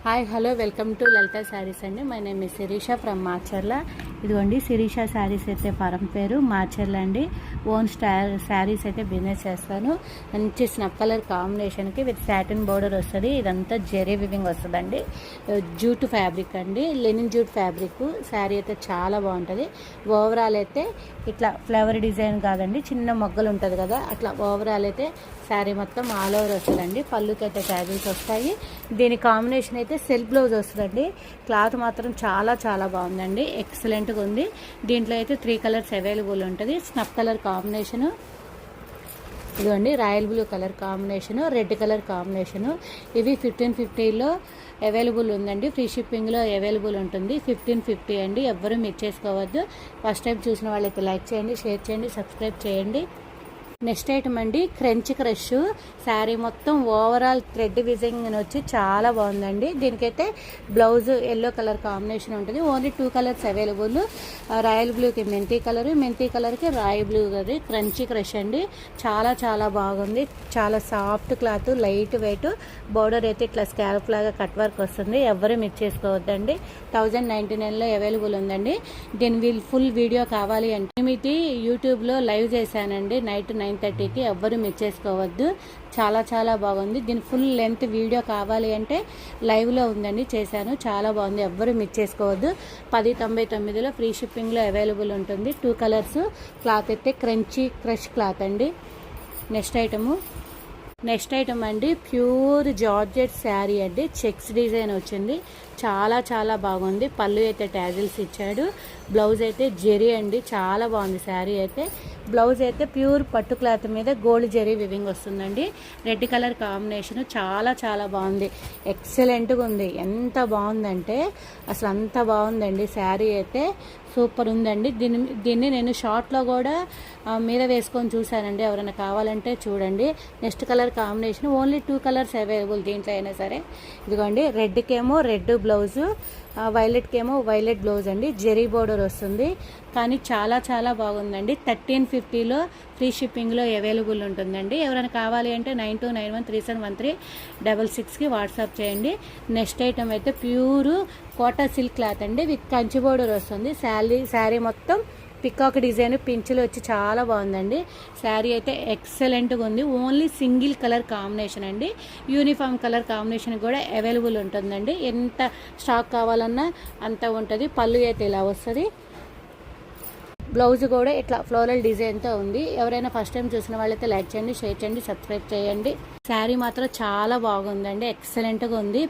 Hi hello welcome to Lalitha Sarees అండి. My name is Sirisha from Macherla. ఇదిగోండి శిరీష శారీస్ అయితే పరం పేరు, మాచర్ల అండి. ఓన్ శారీస్ అయితే బిజినెస్ చేస్తాను. మంచి స్నఫ్ కలర్ కాంబినేషన్కి విత్ సాటిన్ బోర్డర్ వస్తుంది. ఇదంతా జెరీ వివింగ్ వస్తుందండి. జూట్ ఫ్యాబ్రిక్ అండి, లెనిన్ జూట్ ఫ్యాబ్రిక్. శారీ అయితే చాలా బాగుంటుంది. ఓవరాల్ అయితే ఇట్లా ఫ్లవర్ డిజైన్ కాదండి, చిన్న మొగ్గలు ఉంటుంది కదా, అట్లా ఓవరాల్ అయితే శారీ మొత్తం ఆల్ ఓవర్ వస్తుందండి. పళ్ళుకి అయితే ట్యాజిల్స్ వస్తాయి. దీని కాంబినేషన్ అయితే సెల్ఫ్ బ్లౌజ్ వస్తుందండి. క్లాత్ మాత్రం చాలా చాలా బాగుందండి, ఎక్సలెంట్గా ఉంది. దీంట్లో అయితే 3 కలర్స్ అవైలబుల్ ఉంటుంది. స్నఫ్ కలర్ కాంబినేషను, ఇదిగోండి royal blue colour combination, red colour combination. ఇవి 1550లో అవైలబుల్ ఉందండి. ఫ్రీ షిప్పింగ్లో అవైలబుల్ ఉంటుంది. 1550 అండి. ఎవ్వరూ మిస్ చేసుకోవద్దు. ఫస్ట్ టైం చూసిన వాళ్ళైతే లైక్ చేయండి, షేర్ చేయండి, సబ్స్క్రైబ్ చేయండి. నెక్స్ట్ ఐటమ్ అండి క్రంచ్ క్రష్. శారీ మొత్తం ఓవరాల్ థ్రెడ్ విజింగ్ వచ్చి చాలా బాగుందండి. దీనికైతే బ్లౌజ్ ఎల్లో కలర్ కాంబినేషన్ ఉంటుంది. Only 2 colours available. రాయల్ బ్లూకి మెంతీ కలర్, మెంతీ కలర్కి royal blue colour. Crunch crush అండి, చాలా చాలా బాగుంది. చాలా soft cloth, light weight. Border అయితే ఇట్లా స్కాల్ప్ లాగా కట్ వర్క్ వస్తుంది. ఎవరు మిస్ చేసుకోవద్దండి. 1099లో అవైలబుల్ ఉందండి. దీని ఫుల్ వీడియో కావాలి అంటే ఇది యూట్యూబ్లో లైవ్ చేశానండి నైట్ 9:30కి. ఎవ్వరు మిస్ చేసుకోవద్దు. చాలా చాలా బాగుంది. దీని ఫుల్ లెంత్ వీడియో కావాలి అంటే లైవ్లో ఉందండి, చేశాను. చాలా బాగుంది, ఎవ్వరు మిస్ చేసుకోవద్దు. 1099లో ఫ్రీ షిప్పింగ్లో అవైలబుల్ ఉంటుంది. 2 కలర్స్. క్లాత్ అయితే క్రంచీ క్రష్ క్లాత్ అండి. నెక్స్ట్ ఐటమ్ అండి ప్యూర్ జార్జెట్ శారీ అండి. చెక్స్ డిజైన్ వచ్చింది, చాలా చాలా బాగుంది. పళ్ళు అయితే ట్యాజిల్స్ ఇచ్చాడు. బ్లౌజ్ అయితే జెరీ అండి, చాలా బాగుంది శారీ అయితే. బ్లౌజ్ అయితే ప్యూర్ పట్టు క్లాత్ మీద గోల్డ్ జెరీ వివింగ్ వస్తుందండి. రెడ్ కలర్ కాంబినేషన్ చాలా చాలా బాగుంది, ఎక్సలెంట్గా ఉంది. ఎంత బాగుందంటే అసలు అంత బాగుందండి. శారీ అయితే సూపర్ ఉందండి. దీన్ని నేను షార్ట్లో కూడా మీద వేసుకొని చూశానండి. ఎవరైనా కావాలంటే చూడండి. Next colour combination only 2 colours available దీంట్లో అయినా సరే. ఇదిగోండి రెడ్కేమో రెడ్ బ్లౌజు, వైలెట్కేమో వైలెట్ బ్లౌజ్ అండి. జెరీ బోర్డర్ వస్తుంది. కానీ చాలా చాలా బాగుందండి. 1350లో ఫ్రీ షిప్పింగ్లో అవైలబుల్ ఉంటుందండి. ఎవరైనా కావాలి అంటే 9291371366కి వాట్సాప్ చేయండి. నెక్స్ట్ ఐటమ్ అయితే ప్యూరు కోటా సిల్క్ క్లాత్ అండి, విత్ కంచి బోర్డర్ వస్తుంది. శారీ మొత్తం పికాక్ డిజైన్ పించులు వచ్చి చాలా బాగుందండి. శారీ అయితే ఎక్సలెంట్గా ఉంది. ఓన్లీ సింగిల్ కలర్ కాంబినేషన్ అండి. యూనిఫామ్ కలర్ కాంబినేషన్ కూడా అవైలబుల్ ఉంటుందండి. ఎంత స్టాక్ కావాలన్నా అంత ఉంటుంది. పళ్ళు అయితే ఇలా వస్తుంది. బ్లౌజ్ కూడా ఇట్లా ఫ్లోరల్ డిజైన్తో ఉంది. ఎవరైనా ఫస్ట్ టైం చూసిన వాళ్ళైతే లైక్ చేయండి, షేర్ చేయండి, సబ్స్క్రైబ్ చేయండి. శారీ మాత్రం చాలా బాగుందండి, ఎక్సలెంట్గా ఉంది.